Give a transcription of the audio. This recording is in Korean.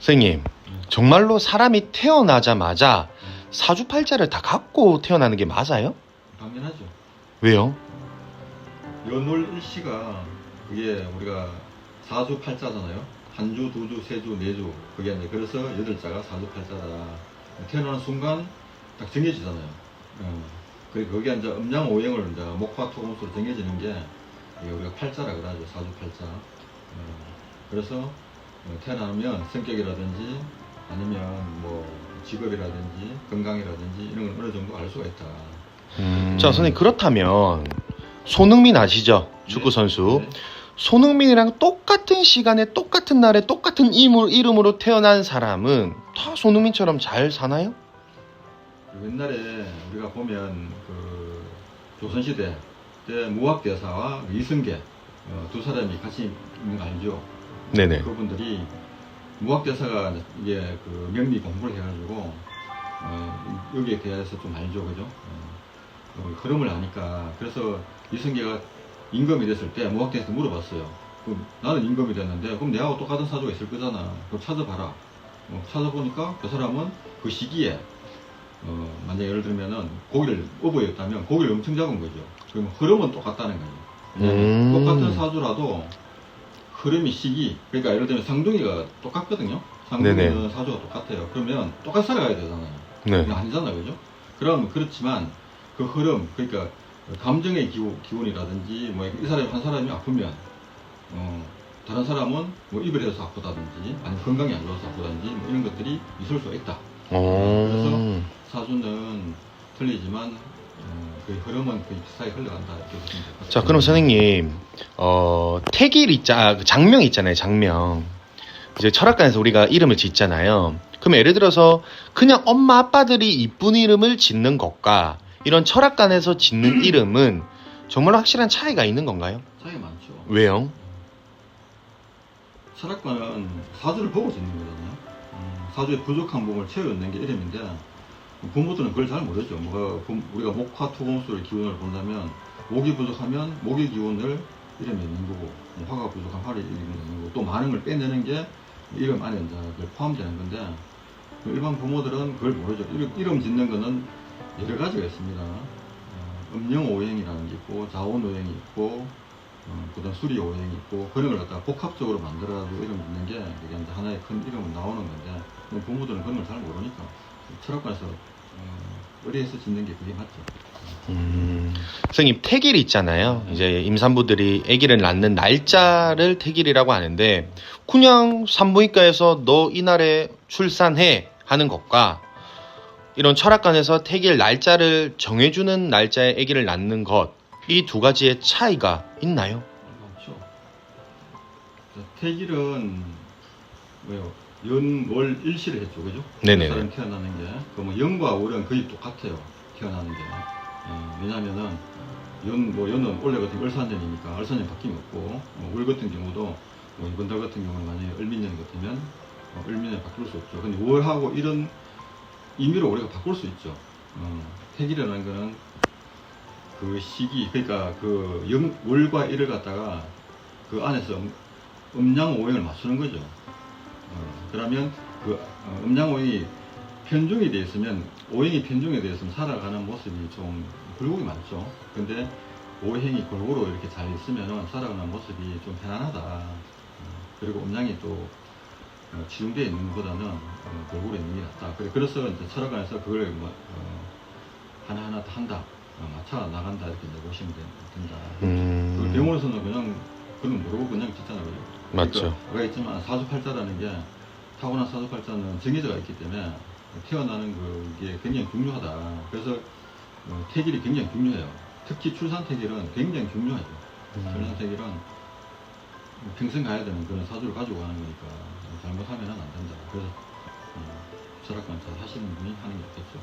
선생님, 정말로 사람이 태어나자마자 사주팔자를 다 갖고 태어나는 게 맞아요? 당연하죠. 왜요? 연월일시가 그게 우리가 사주팔자잖아요. 한주, 두주, 세주, 네주 그게 이제 그래서 8자가 사주팔자다. 태어나는 순간 딱 정해지잖아요. 그리고 거기에 이제 음양오행을 이제 목화토금수로 정해지는 게 이게 우리가 팔자라 그러죠. 사주팔자. 그래서 태어나면 성격이라든지 아니면 뭐 직업이라든지 건강이라든지 이런 걸 어느 정도 알 수가 있다. 자, 선생님, 그렇다면 손흥민 아시죠? 축구 선수. 네. 손흥민이랑 똑같은 시간에 똑같은 날에 똑같은 이름으로 태어난 사람은 다 손흥민처럼 잘 사나요? 옛날에 우리가 보면 그 조선시대 때 무학대사와 이승계 두 사람이 같이 있는 거 알죠? 네네. 그분들이 무학대사가 이게 그 명리 공부를 해가지고 여기에 대해서 좀 알죠, 그죠? 흐름을 아니까. 그래서 이승계가 임금이 됐을 때 무학대사한테 물어봤어요. 그럼 나는 임금이 됐는데 그럼 내하고 똑같은 사주가 있을 거잖아. 그럼 찾아봐라. 찾아보니까 그 사람은 그 시기에 만약 예를 들면은 고기를 어부였다면 고기를 엄청 잡은 거죠. 그러면 흐름은 똑같다는 거예요. 똑같은 사주라도 흐름이 시기, 그러니까 예를 들면 상둥이가 똑같거든요. 상둥이는 네네. 사주가 똑같아요. 그러면 똑같이 살아가야 되잖아요. 네. 이거 아니잖아요, 그죠? 그럼 그렇지만 그 흐름, 그러니까 감정의 기운이라든지 뭐 이 사람이 한 사람이 아프면 다른 사람은 뭐 이별해서 아프다든지 아니면 건강이 안 좋아서 아프다든지 뭐 이런 것들이 있을 수가 있다. 그래서 사주는 틀리지만 그 흐름은 거의 비슷하게 흘러간다 이렇게 보시면 될 것 같아요. 자, 그럼 선생님, 태길 장명 있잖아요, 장명. 이제 철학관에서 우리가 이름을 짓잖아요. 그럼 예를 들어서 그냥 엄마 아빠들이 이쁜 이름을 짓는 것과 이런 철학관에서 짓는 이름은 정말로 확실한 차이가 있는 건가요? 차이가 많죠. 왜요? 철학관은 사주를 보고 짓는 거잖아요. 사주의 부족한 부분을 채워넣는 게 이름인데 부모들은 그걸 잘 모르죠. 우리가 목화토금수의 기운을 본다면 목이 부족하면 목의 기운을 이름에 넣는 거고 화가 부족한 화를 이름에 넣는 거고 또 많은 걸 빼내는 게 이름 안에 이제 포함되는 건데 일반 부모들은 그걸 모르죠. 이름 짓는 거는 여러 가지가 있습니다. 음영오행이라는 게 있고 자원오행이 있고 그다음 수리오행이 있고 그런 걸 갖다가 복합적으로 만들어가지고 이름 짓는 게 이게 이제 하나의 큰 이름은 나오는 건데 부모들은 그런 걸 잘 모르니까 철학관에서 의뢰해서 짓는 게 그게 맞죠. 선생님, 태길 있잖아요. 이제 임산부들이 아기를 낳는 날짜를 태길이라고 하는데 그냥 산부인과에서 너 이날에 출산해 하는 것과 이런 철학관에서 태길 날짜를 정해주는 날짜에 아기를 낳는 것, 이 두 가지의 차이가 있나요? 많죠. 태길은 뭐요? 연, 월, 일시를 했죠, 그죠? 네네네. 사람 태어나는 게. 그러면 연과 월은 거의 똑같아요, 태어나는 게. 왜냐면은, 연은 원래 같은 을사년이니까 을사년 바뀜이 없고, 월 같은 경우도, 이번 달 같은 경우는 만약에 을민년 같으면, 을민년 바꿀 수 없죠. 근데 월하고 일은 임의로 우리가 바꿀 수 있죠. 태길이라는 거는 그 시기, 그러니까 월과 일을 갖다가 그 안에서 음양오행을 맞추는 거죠. 그러면 음양오행이 편중이 되어 있으면 오행이 편중이 되어 있으면 살아가는 모습이 좀 굴곡이 많죠. 근데 오행이 골고루 이렇게 잘 있으면 살아가는 모습이 좀 편안하다. 그리고 음양이 또 치중되어 있는 것보다는 골고루 있는 게 낫다. 그래서 이제 철학관에서 그걸 하나하나 다 한다. 맞춰 나간다 이렇게 이제 보시면 된다. 병원에서는 그냥 그건 모르고 그냥 짓잖아요. 맞죠. 그러니까 있지만 사주팔자라는 게 타고난 사주팔자는 정해져가 있기 때문에 태어나는 그게 굉장히 중요하다. 그래서 태길이 굉장히 중요해요. 특히 출산 태길은 굉장히 중요하죠. 출산 태길은 평생 가야 되는 그런 사주를 가지고 가는 거니까 잘못하면 안 된다. 그래서 철학관 잘 하시는 분이 하는 게 좋겠죠.